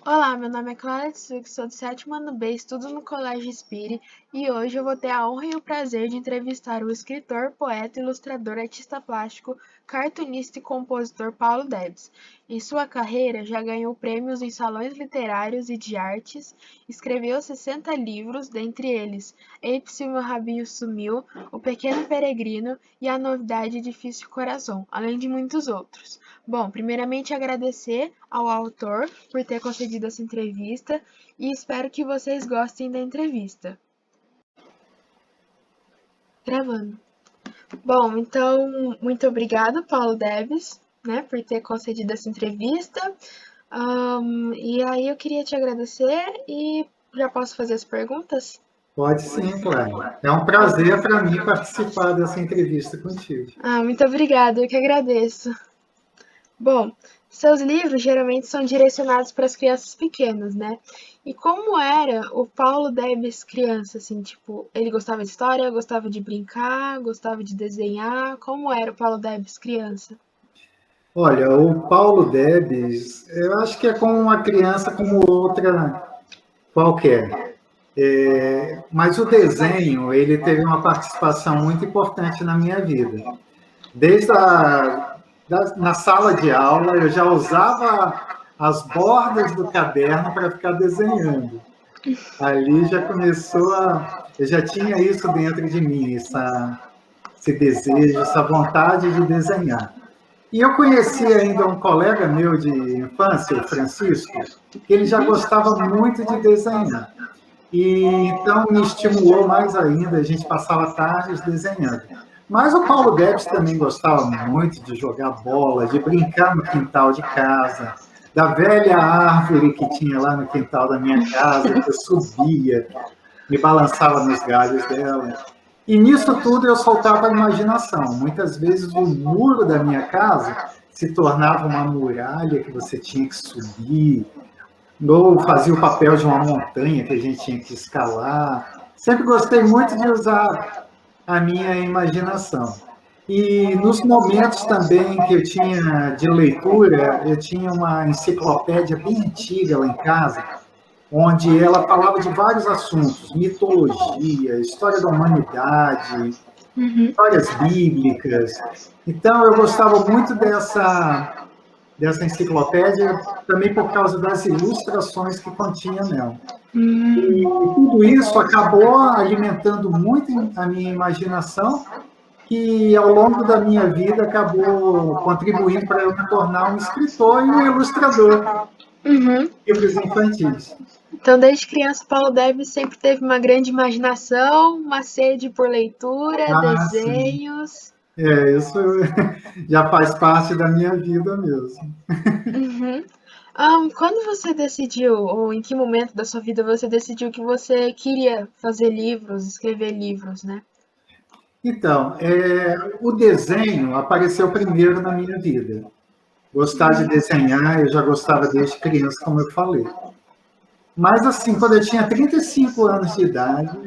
Olá, meu nome é Clara Tsuki, sou do sétimo ano B, estudo no Colégio Spire e hoje eu vou ter a honra e o prazer de entrevistar o escritor, poeta, ilustrador, artista plástico, cartunista e compositor Paulo Debs. Em sua carreira, já ganhou prêmios em salões literários e de artes, escreveu 60 livros, dentre eles Eita se o meu rabinho sumiu, O Pequeno Peregrino e A Novidade Difícil Coração, além de muitos outros. Bom, primeiramente agradecer ao autor por ter concedido essa entrevista e espero que vocês gostem da entrevista. Gravando. Bom, então, muito obrigado, Paulo Debs, né, por ter concedido essa entrevista. E aí eu queria te agradecer e já posso fazer as perguntas? Pode sim, claro. É um prazer para mim participar dessa entrevista contigo. Muito obrigada, eu que agradeço. Bom, seus livros geralmente são direcionados para as crianças pequenas, né? E como era o Paulo Debs criança, assim, tipo, ele gostava de história, gostava de brincar, gostava de desenhar, como era o Paulo Debs criança? Olha, o Paulo Debs, eu acho que é como uma criança como outra qualquer. Mas o desenho, ele teve uma participação muito importante na minha vida. Desde na sala de aula, eu já usava as bordas do caderno para ficar desenhando. Ali já começou eu já tinha isso dentro de mim, esse desejo, essa vontade de desenhar. E eu conheci ainda um colega meu de infância, o Francisco, que ele já gostava muito de desenhar. E então me estimulou mais ainda, a gente passava tardes desenhando. Mas o Paulo Debs também gostava muito de jogar bola, de brincar no quintal de casa, da velha árvore que tinha lá no quintal da minha casa, que eu subia, me balançava nos galhos dela. E nisso tudo eu soltava a imaginação. Muitas vezes o muro da minha casa se tornava uma muralha que você tinha que subir, ou fazia o papel de uma montanha que a gente tinha que escalar. Sempre gostei muito de usar a minha imaginação. E nos momentos também que eu tinha de leitura, eu tinha uma enciclopédia bem antiga lá em casa, onde ela falava de vários assuntos, mitologia, história da humanidade, histórias bíblicas. Então, eu gostava muito dessa enciclopédia, também por causa das ilustrações que continha nela. E tudo isso acabou alimentando muito a minha imaginação, que ao longo da minha vida acabou contribuindo para eu me tornar um escritor e um ilustrador Uhum. de livros infantis. Então, desde criança, Paulo Debs sempre teve uma grande imaginação, uma sede por leitura, Ah, sim. desenhos. Isso já faz parte da minha vida mesmo. Uhum. Quando você decidiu, ou em que momento da sua vida você decidiu que você queria fazer livros, escrever livros, né? Então, o desenho apareceu primeiro na minha vida. Gostar de desenhar, eu já gostava desde criança, como eu falei. Mas, assim, quando eu tinha 35 anos de idade,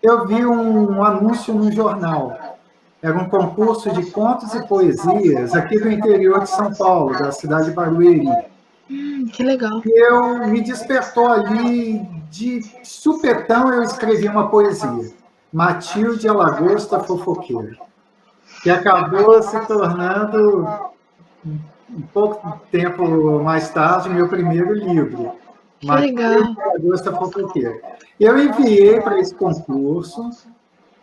eu vi um anúncio no jornal. Era um concurso de contos e poesias aqui do interior de São Paulo, da cidade de Barueri. Que legal. E eu me despertou ali, de supetão eu escrevi uma poesia, Matilde a Lagosta Fofoqueira, que acabou se tornando, um pouco tempo mais tarde, meu primeiro livro, Que Matilde legal. a Lagosta Fofoqueira. Eu enviei para esse concurso,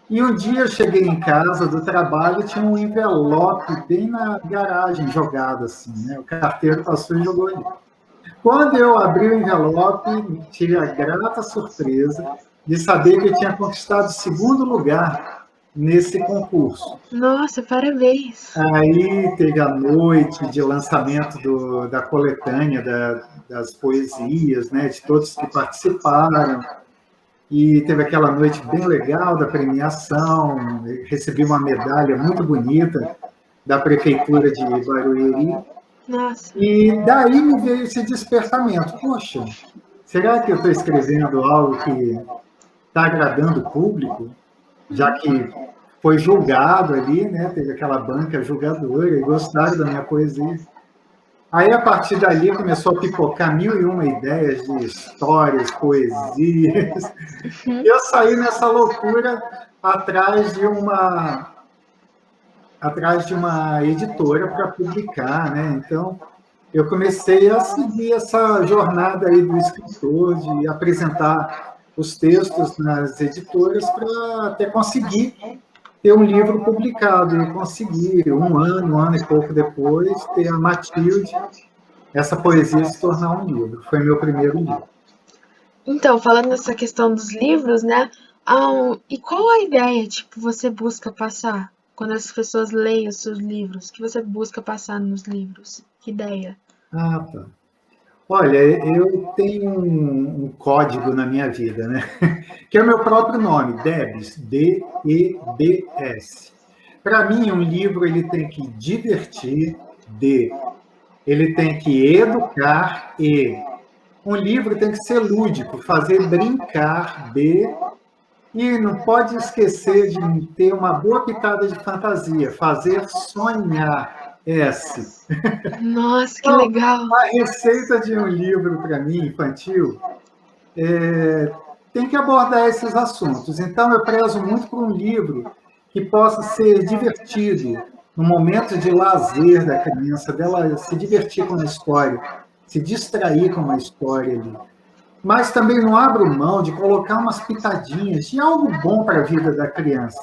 e um dia eu cheguei em casa do trabalho e tinha um envelope bem na garagem jogado assim, né? O carteiro passou e jogou ali. Quando eu abri o envelope, tive a grata surpresa de saber que eu tinha conquistado o segundo lugar nesse concurso. Nossa, parabéns. Aí teve a noite de lançamento da coletânea das poesias, né, de todos que participaram. E teve aquela noite bem legal da premiação, recebi uma medalha muito bonita da Prefeitura de Barueri. Nossa. E daí me veio esse despertamento. Poxa, será que eu estou escrevendo algo que está agradando o público? Já que foi julgado ali, né? Teve aquela banca julgadora e gostaram da minha poesia. Aí, a partir dali, começou a pipocar mil e uma ideias de histórias, poesias. E eu saí nessa loucura atrás de uma, atrás de uma editora para publicar, né? Então, eu comecei a seguir essa jornada aí do escritor, de apresentar os textos nas editoras para até conseguir ter um livro publicado, e conseguir, um ano e pouco depois, ter a Matilde, essa poesia se tornar um livro. Foi meu primeiro livro. Então, falando nessa questão dos livros, né? E qual a ideia, tipo, você busca passar quando as pessoas leem os seus livros? O que você busca passar nos livros? Que ideia? Ah, tá. Olha, eu tenho um código na minha vida, né? Que é o meu próprio nome, Debs, D-E-B-S. Para mim, um livro ele tem que divertir, D. Ele tem que educar, E. Um livro tem que ser lúdico, fazer brincar, B. E não pode esquecer de ter uma boa pitada de fantasia, fazer sonhar, S. Nossa, que Então, legal! a receita de um livro para mim, infantil, tem que abordar esses assuntos. Então, eu prezo muito por um livro que possa ser divertido, no momento de lazer da criança, dela se divertir com a história, se distrair com uma história ali. Mas também não abro mão de colocar umas pitadinhas de algo bom para a vida da criança,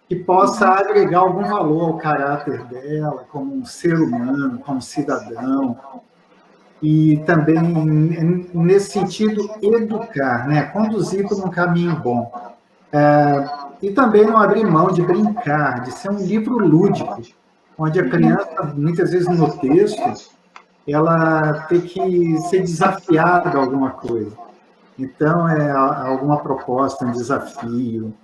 que possa agregar algum valor ao caráter dela, como um ser humano, como cidadão. E também, nesse sentido, educar, né? Conduzir por um caminho bom. E também não abrir mão de brincar, de ser um livro lúdico, onde a criança, muitas vezes no texto, ela tem que ser desafiada a alguma coisa. Então, é alguma proposta, um desafio,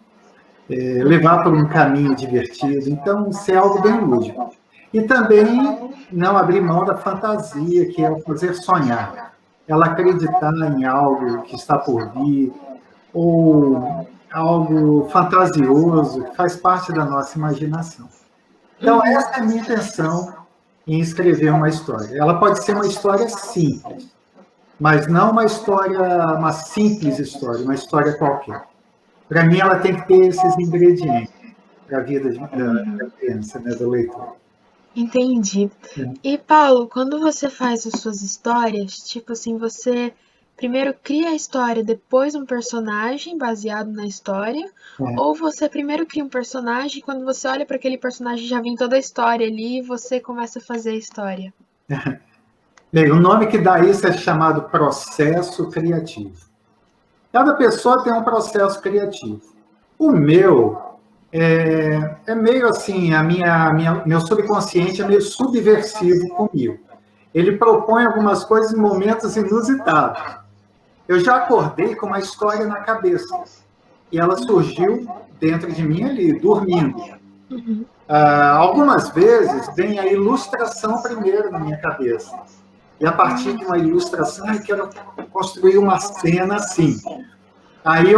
levar por um caminho divertido. Então, ser algo bem lúdico. E também não abrir mão da fantasia, que é o fazer sonhar. Ela acreditar em algo que está por vir, ou algo fantasioso, que faz parte da nossa imaginação. Então, essa é a minha intenção em escrever uma história. Ela pode ser uma história simples, mas não uma simples história, uma história qualquer. Para mim, ela tem que ter esses ingredientes para a vida da criança, né, do leitor. Entendi. E, Paulo, quando você faz as suas histórias, tipo assim, você primeiro cria a história, depois um personagem baseado na história, ou você primeiro cria um personagem e quando você olha para aquele personagem já vem toda a história ali e você começa a fazer a história? Bem, o nome que dá isso é chamado processo criativo. Cada pessoa tem um processo criativo. O meu é meio assim, meu subconsciente é meio subversivo comigo. Ele propõe algumas coisas em momentos inusitados. Eu já acordei com uma história na cabeça. E ela surgiu dentro de mim ali, dormindo. Algumas vezes vem a ilustração primeiro na minha cabeça. E a partir de uma ilustração, quero construir uma cena assim. Aí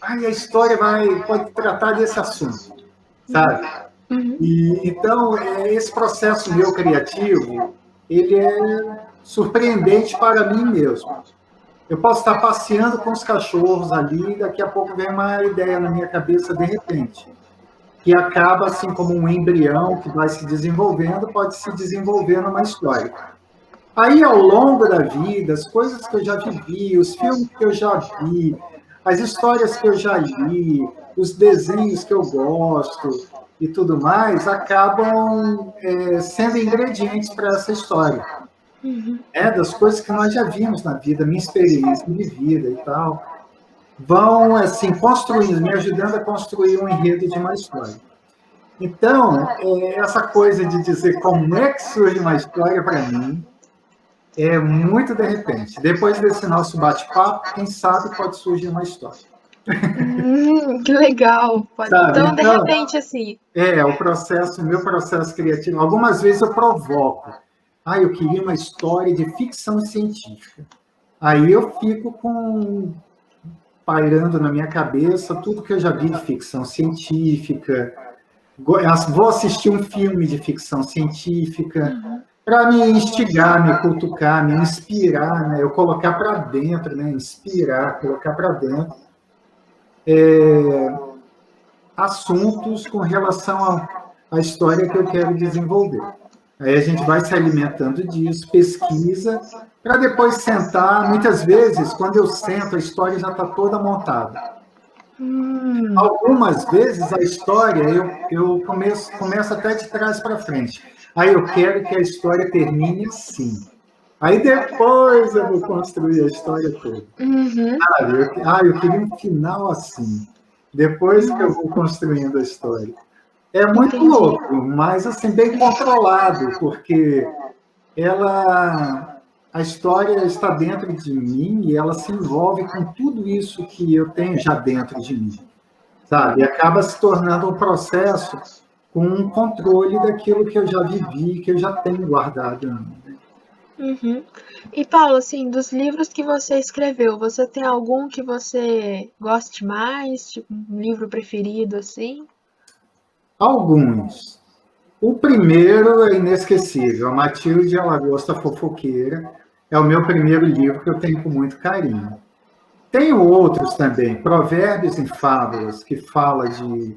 a história pode tratar desse assunto, sabe? Então, esse processo meu criativo, ele é surpreendente para mim mesmo. Eu posso estar passeando com os cachorros ali e daqui a pouco vem uma ideia na minha cabeça de repente, que acaba assim como um embrião que vai se desenvolvendo, pode se desenvolver numa história. Aí, ao longo da vida, as coisas que eu já vivi, os filmes que eu já vi, as histórias que eu já li, os desenhos que eu gosto e tudo mais, acabam sendo ingredientes para essa história. Das coisas que nós já vimos na vida, minha experiência de vida e tal, vão, assim, construindo, me ajudando a construir um enredo de uma história. Então, essa coisa de dizer como é que surge uma história para mim, é muito de repente. Depois desse nosso bate-papo, quem sabe pode surgir uma história. Que legal! Sabe? Então, de repente, assim. O meu processo criativo. Algumas vezes eu provoco. Eu queria uma história de ficção científica. Aí eu fico pairando na minha cabeça tudo que eu já vi de ficção científica. Vou assistir um filme de ficção científica. para me instigar, me cutucar, me inspirar, né? Eu colocar para dentro, né? Inspirar, colocar para dentro assuntos com relação à história que eu quero desenvolver. Aí a gente vai se alimentando disso, pesquisa, para depois sentar. Muitas vezes, quando eu sento, a história já está toda montada. Algumas vezes a história eu começo até de trás para frente. Aí eu quero que a história termine assim. Aí depois eu vou construir a história toda. Eu queria um final assim. Depois que eu vou construindo a história. É muito Entendi. louco, mas assim, bem controlado, porque a história está dentro de mim e ela se envolve com tudo isso que eu tenho já dentro de mim, sabe? E acaba se tornando um processo com um controle daquilo que eu já vivi, que eu já tenho guardado. Uhum. E Paulo, assim, dos livros que você escreveu, você tem algum que você goste mais? Tipo, um livro preferido, assim? Alguns. O primeiro é inesquecível, a Matilde e a Lagosta Fofoqueira. É o meu primeiro livro que eu tenho com muito carinho. Tenho outros também, Provérbios e Fábulas, que fala de...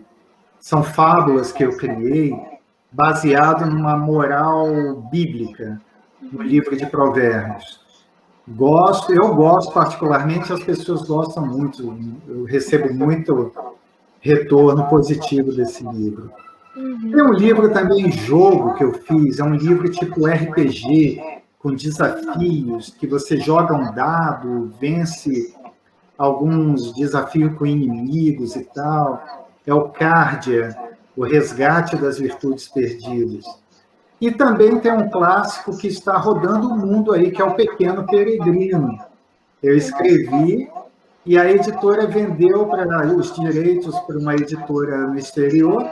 São fábulas que eu criei baseado numa moral bíblica, no livro de Provérbios. Eu gosto particularmente, as pessoas gostam muito, eu recebo muito retorno positivo desse livro. Tem um livro também, jogo, que eu fiz, é um livro tipo RPG, com desafios, que você joga um dado, vence alguns desafios com inimigos e tal. É o Cárdia, o resgate das virtudes perdidas. E também tem um clássico que está rodando o mundo aí, que é o Pequeno Peregrino. Eu escrevi e a editora vendeu para os direitos para uma editora no exterior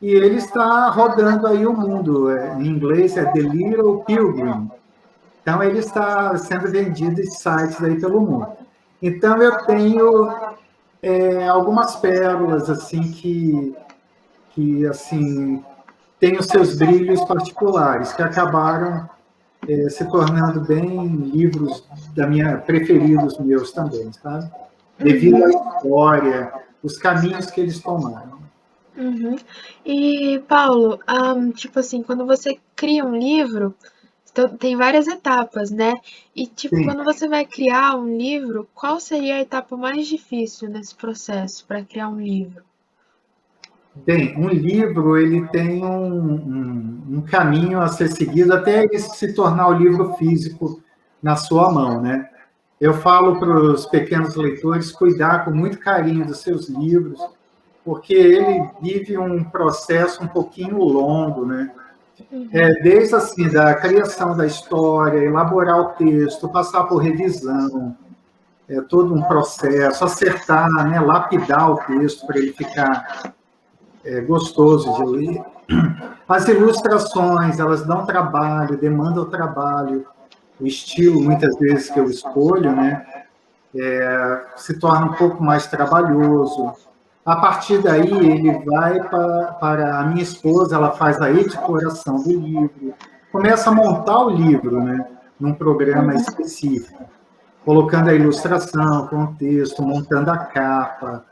e ele está rodando aí o mundo. Em inglês é The Little Pilgrim. Então ele está sendo vendido em sites aí pelo mundo. Então eu tenho algumas pérolas assim que assim têm os seus brilhos particulares, que acabaram se tornando bem livros preferidos meus também, sabe? Devido à história, os caminhos que eles tomaram. Uhum. E, Paulo, tipo assim, quando você cria um livro, então, tem várias etapas, né? E, tipo, Sim. quando você vai criar um livro, qual seria a etapa mais difícil nesse processo para criar um livro? Bem, um livro ele tem um caminho a ser seguido até ele se tornar o livro físico na sua mão, né? Eu falo para os pequenos leitores cuidar com muito carinho dos seus livros, porque ele vive um processo um pouquinho longo, né? Desde assim da criação da história, elaborar o texto, passar por revisão, todo um processo, acertar, né? Lapidar o texto para ele ficar gostoso de ler. As ilustrações, elas dão trabalho, demandam trabalho. O estilo, muitas vezes, que eu escolho, né, se torna um pouco mais trabalhoso. A partir daí, ele vai para a minha esposa, ela faz a editoração do livro, começa a montar o livro, né, num programa específico, colocando a ilustração, contexto, montando a capa,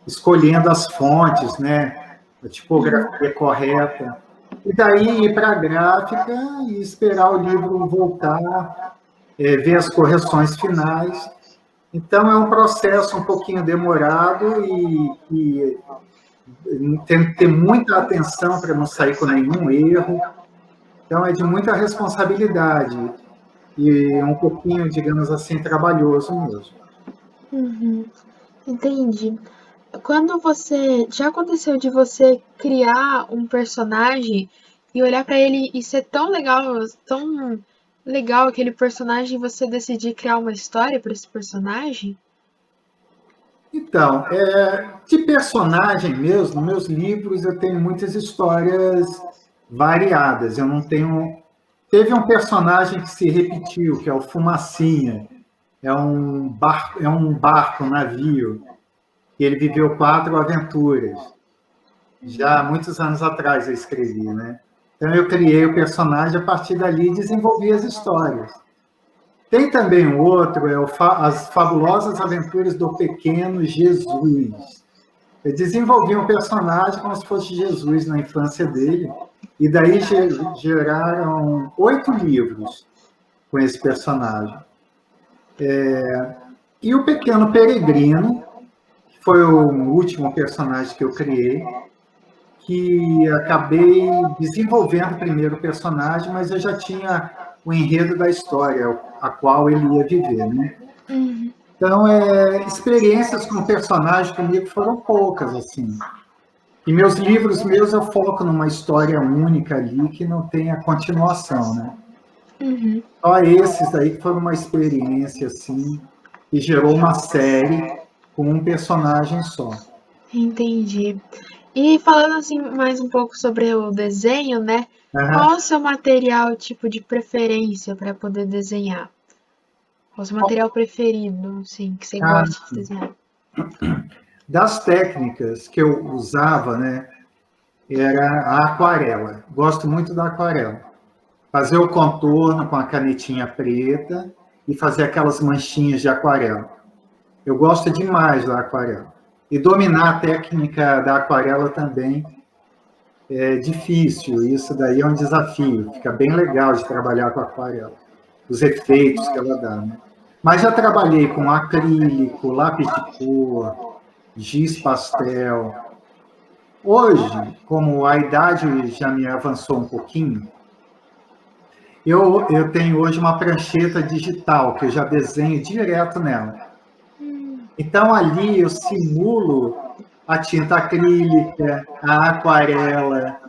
escolhendo as fontes, né, a tipografia correta. E daí ir para a gráfica e esperar o livro voltar, ver as correções finais. Então, é um processo um pouquinho demorado e tem que ter muita atenção para não sair com nenhum erro. Então, é de muita responsabilidade e um pouquinho, digamos assim, trabalhoso mesmo. Uhum, entendi. Quando você. Já aconteceu de você criar um personagem e olhar pra ele e ser tão legal aquele personagem e você decidir criar uma história para esse personagem? Então, de personagem mesmo, nos meus livros eu tenho muitas histórias variadas. Eu não tenho. Teve um personagem que se repetiu, que é o Fumacinha. É um barco, um navio, e ele viveu 4 aventuras. Já há muitos anos atrás eu escrevi, né? Então, eu criei o personagem, a partir dali desenvolvi as histórias. Tem também um outro, As Fabulosas Aventuras do Pequeno Jesus. Eu desenvolvi um personagem como se fosse Jesus na infância dele, e daí geraram 8 livros com esse personagem. E o Pequeno Peregrino, que foi o último personagem que eu criei, que acabei desenvolvendo primeiro o personagem, mas eu já tinha o enredo da história, a qual ele ia viver, né? Uhum. Então, experiências com personagem comigo foram poucas, assim. E meus livros eu foco numa história única ali, que não tem a continuação, né? Uhum. Só esses aí foram uma experiência, assim, que gerou uma série com um personagem só. Entendi. E falando assim mais um pouco sobre o desenho, né? Qual é o seu material tipo de preferência para poder desenhar? Qual é o seu material preferido, sim, que você gosta de desenhar? Das técnicas que eu usava, né, era a aquarela. Gosto muito da aquarela. Fazer o contorno com a canetinha preta e fazer aquelas manchinhas de aquarela. Eu gosto demais da aquarela. E dominar a técnica da aquarela também é difícil. Isso daí é um desafio. Fica bem legal de trabalhar com a aquarela. Os efeitos que ela dá, né? Mas já trabalhei com acrílico, lápis de cor, giz pastel. Hoje, como a idade já me avançou um pouquinho, eu tenho hoje uma prancheta digital, que eu já desenho direto nela. Então, ali eu simulo a tinta acrílica, a aquarela,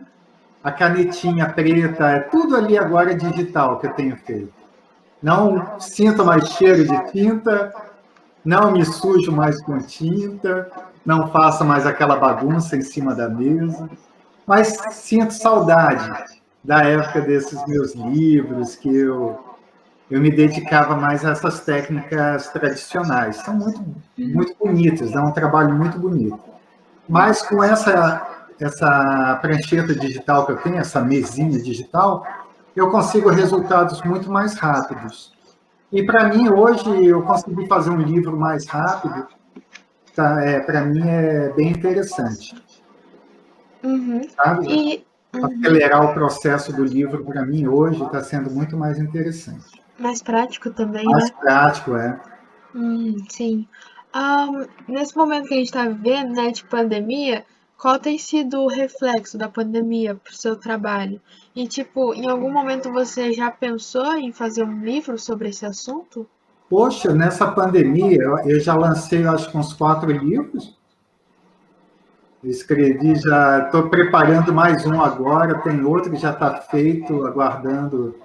a canetinha preta, é tudo ali agora digital que eu tenho feito. Não sinto mais cheiro de tinta, não me sujo mais com tinta, não faço mais aquela bagunça em cima da mesa, mas sinto saudade da época desses meus livros, que eu me dedicava mais a essas técnicas tradicionais. São muito bonitas, dá um trabalho muito bonito. Mas com essa prancheta digital que eu tenho, essa mesinha digital, eu consigo resultados muito mais rápidos. E para mim, hoje, eu consegui fazer um livro mais rápido, tá? Para mim é bem interessante. Uhum. Sabe? E Acelerar o processo do livro, para mim, hoje, está sendo muito mais interessante. mais prático também, Mais né? prático, é. Sim. Nesse momento que a gente está vivendo, né, de pandemia, qual tem sido o reflexo da pandemia para o seu trabalho? E, tipo, em algum momento você já pensou em fazer um livro sobre esse assunto? Poxa, nessa pandemia, eu já lancei, acho que uns 4 livros. Escrevi, já estou preparando mais um agora, tem outro que já está feito, aguardando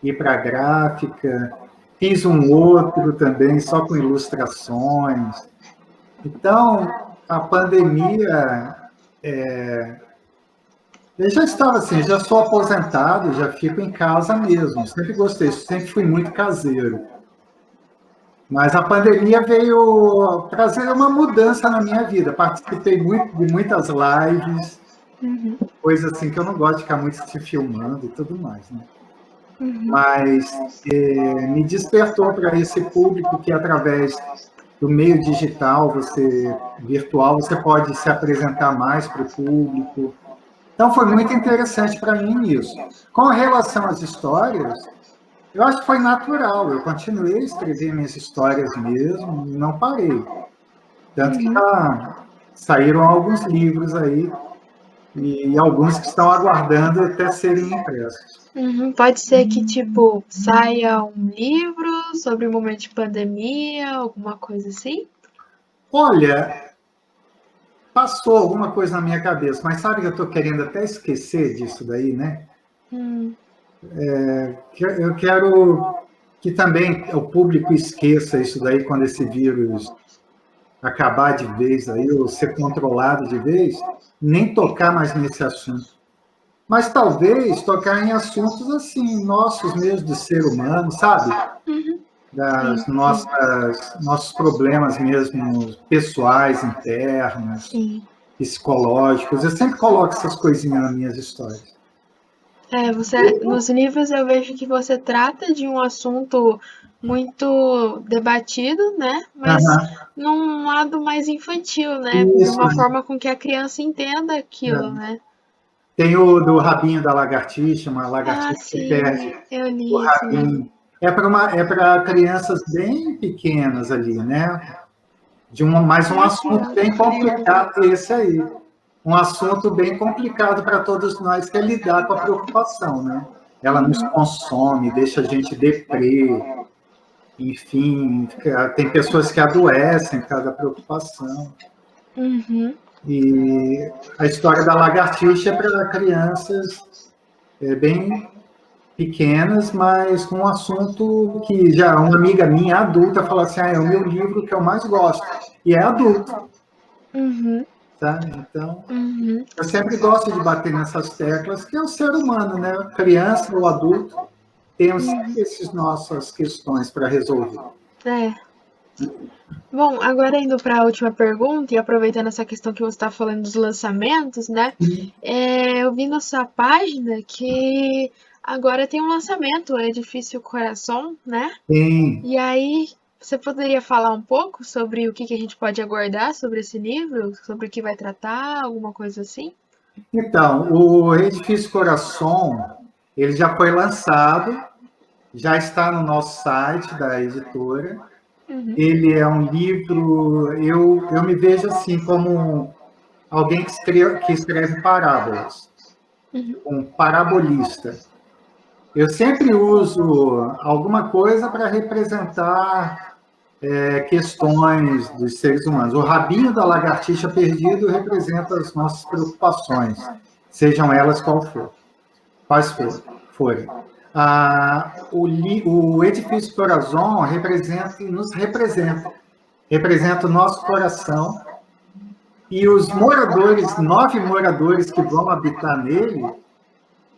ir para a gráfica. Fiz um outro também, só com ilustrações. Então, a pandemia, eu já estava assim, já sou aposentado, já fico em casa mesmo. Sempre gostei, sempre fui muito caseiro. Mas a pandemia veio trazer uma mudança na minha vida. Participei muito de muitas lives, coisa assim que eu não gosto de ficar muito se filmando e tudo mais, né? Mas me despertou para esse público que, através do meio digital, virtual, você pode se apresentar mais para o público. Então, foi muito interessante para mim isso. Com relação às histórias, eu acho que foi natural. Eu continuei a escrever minhas histórias mesmo e não parei. Tanto que saíram alguns livros aí e alguns que estão aguardando até serem impressos. Pode ser que, tipo, saia um livro sobre o momento de pandemia, alguma coisa assim? Olha, passou alguma coisa na minha cabeça, mas sabe que eu estou querendo até esquecer disso daí, né? Eu quero que também o público esqueça isso daí quando esse vírus acabar de vez aí, ou ser controlado de vez, nem tocar mais nesse assunto. Mas talvez tocar em assuntos assim, nossos mesmo de ser humano, sabe? Das nossos problemas mesmo pessoais, internos, Sim. psicológicos. Eu sempre coloco essas coisinhas nas minhas histórias. Nos livros eu vejo que você trata de um assunto muito debatido, né? Mas Aham, num lado mais infantil, né? De isso, uma forma com que a criança entenda aquilo, é. né? Tem o do rabinho da lagartixa, uma Ah, lagartixa que perde sim, eu o li esse livro. rabinho. É para crianças bem pequenas ali, né? Mas um Ah, que assunto bem ótimo. complicado esse aí. Um assunto bem complicado para todos nós, que é lidar com a preocupação, né? Ela nos consome, deixa a gente deprê, enfim, tem pessoas que adoecem por causa da preocupação. Uhum, E a história da lagartixa é para crianças bem pequenas, mas com um assunto que já uma amiga minha adulta fala assim, é o meu livro que eu mais gosto. E é adulto, uhum, sabe? Então, uhum. eu sempre gosto de bater nessas teclas, que é o ser humano, né? Criança ou adulto, temos sempre essas nossas questões para resolver. É. Bom, agora indo para a última pergunta e aproveitando essa questão que você está falando dos lançamentos, né? Eu vi na sua página que agora tem um lançamento, o Edifício Coração, né? Tem. E aí, você poderia falar um pouco sobre o que a gente pode aguardar sobre esse livro? Sobre o que vai tratar, alguma coisa assim? Então, o Edifício Coração, ele já foi lançado, já está no nosso site da editora. Uhum, Ele é um livro, eu me vejo assim como alguém que escreve parábolas, uhum, um parabolista. Eu sempre uso alguma coisa para representar questões dos seres humanos. O rabinho da lagartixa perdido representa as nossas preocupações, sejam elas quais forem. O edifício Corazon representa o nosso coração, e os moradores, 9 moradores que vão habitar nele,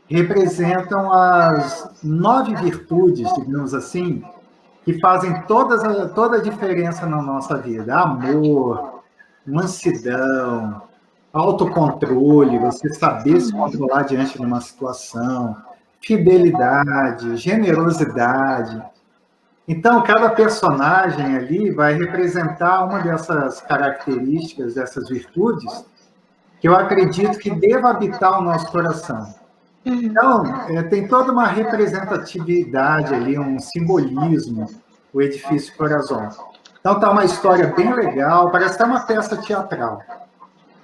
representam as 9 virtudes, digamos assim, que fazem toda a diferença na nossa vida. Amor, mansidão, autocontrole, você saber se controlar diante de uma situação, fidelidade, generosidade. Então, cada personagem ali vai representar uma dessas características, dessas virtudes, que eu acredito que deva habitar o nosso coração. uhum. Então, tem toda uma representatividade ali, um simbolismo, o edifício Corazon. Então, está uma história bem legal, parece até uma peça teatral.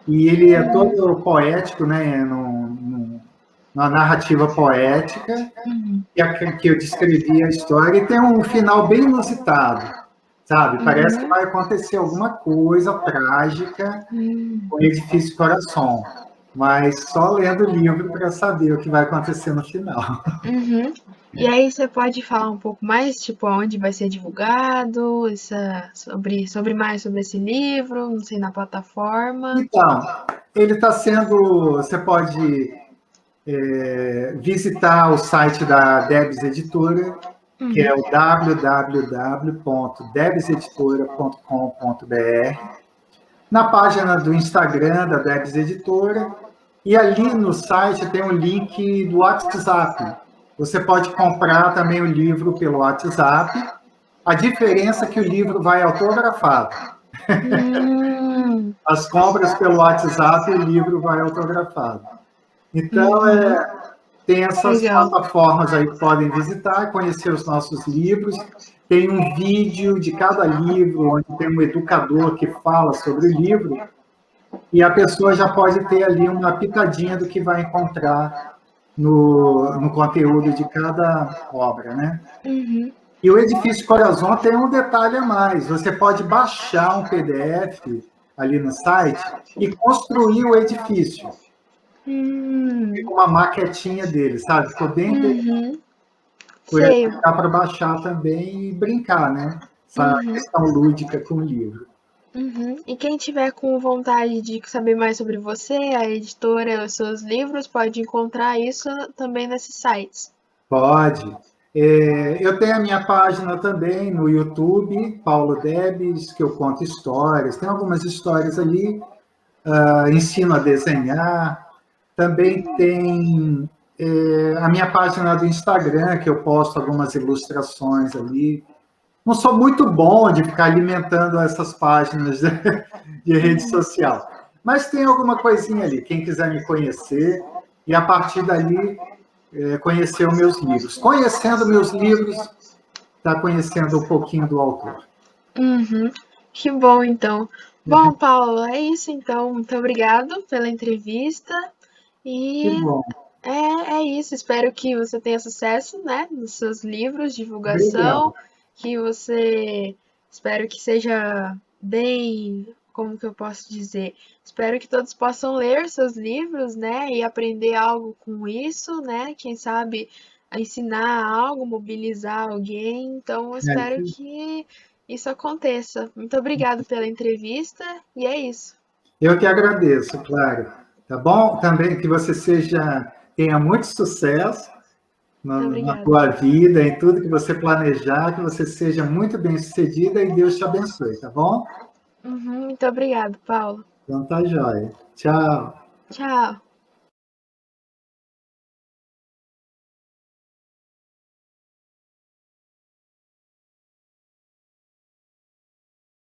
E ele é todo poético, né, numa narrativa poética, que eu descrevi a história, e tem um final bem inusitado, sabe? Parece que vai acontecer alguma coisa trágica com o edifício Coração, mas só lendo o livro para saber o que vai acontecer no final. Uhum. E aí você pode falar um pouco mais, tipo, aonde vai ser divulgado, sobre mais sobre esse livro, não sei, na plataforma. Então, ele está sendo. Você pode visitar o site da Debs Editora, que é o www.debseditora.com.br, na página do Instagram da Debs Editora, e ali no site tem um link do WhatsApp. Você pode comprar também o livro pelo WhatsApp. A diferença é que o livro vai autografado. Hum, As compras pelo WhatsApp, o livro vai autografado. Então, tem essas legal. plataformas aí que podem visitar, conhecer os nossos livros. Tem um vídeo de cada livro, onde tem um educador que fala sobre o livro, e a pessoa já pode ter ali uma pitadinha do que vai encontrar no conteúdo de cada obra, né? Uhum. E o Edifício Corazon tem um detalhe a mais. Você pode baixar um PDF ali no site e construir o edifício. Hum, Uma maquetinha dele, sabe? Ficou bem uhum. interessante. Sei. Dá para baixar também e brincar, né? Essa Uhum. questão lúdica com o livro. Uhum. E quem tiver com vontade de saber mais sobre você, a editora, os seus livros, pode encontrar isso também nesses sites. Pode. Eu tenho a minha página também no YouTube, Paulo Debes, que eu conto histórias. Tem algumas histórias ali, ensino a desenhar. Também tem a minha página do Instagram, que eu posto algumas ilustrações ali. Não sou muito bom de ficar alimentando essas páginas de rede social, mas tem alguma coisinha ali. Quem quiser me conhecer, e a partir dali conhecer os meus livros. Conhecendo meus livros, está conhecendo um pouquinho do autor. Uhum. Que bom, então. Bom, Paulo, é isso então. Muito obrigado pela entrevista. Que E bom. é isso. Espero que você tenha sucesso, né, nos seus livros, divulgação, Obrigado. que você, espero que seja bem, como que eu posso dizer? Espero que todos possam ler seus livros, né, e aprender algo com isso, né? Quem sabe ensinar algo, mobilizar alguém. Então, eu espero que isso aconteça. Muito obrigado pela entrevista e é isso. Eu que agradeço, claro. Tá bom? Também que você tenha muito sucesso Muito na obrigada. tua vida, em tudo que você planejar, que você seja muito bem-sucedida e Deus te abençoe, tá bom? Uhum, muito obrigado, Paulo. Então tá jóia. Tchau. Tchau.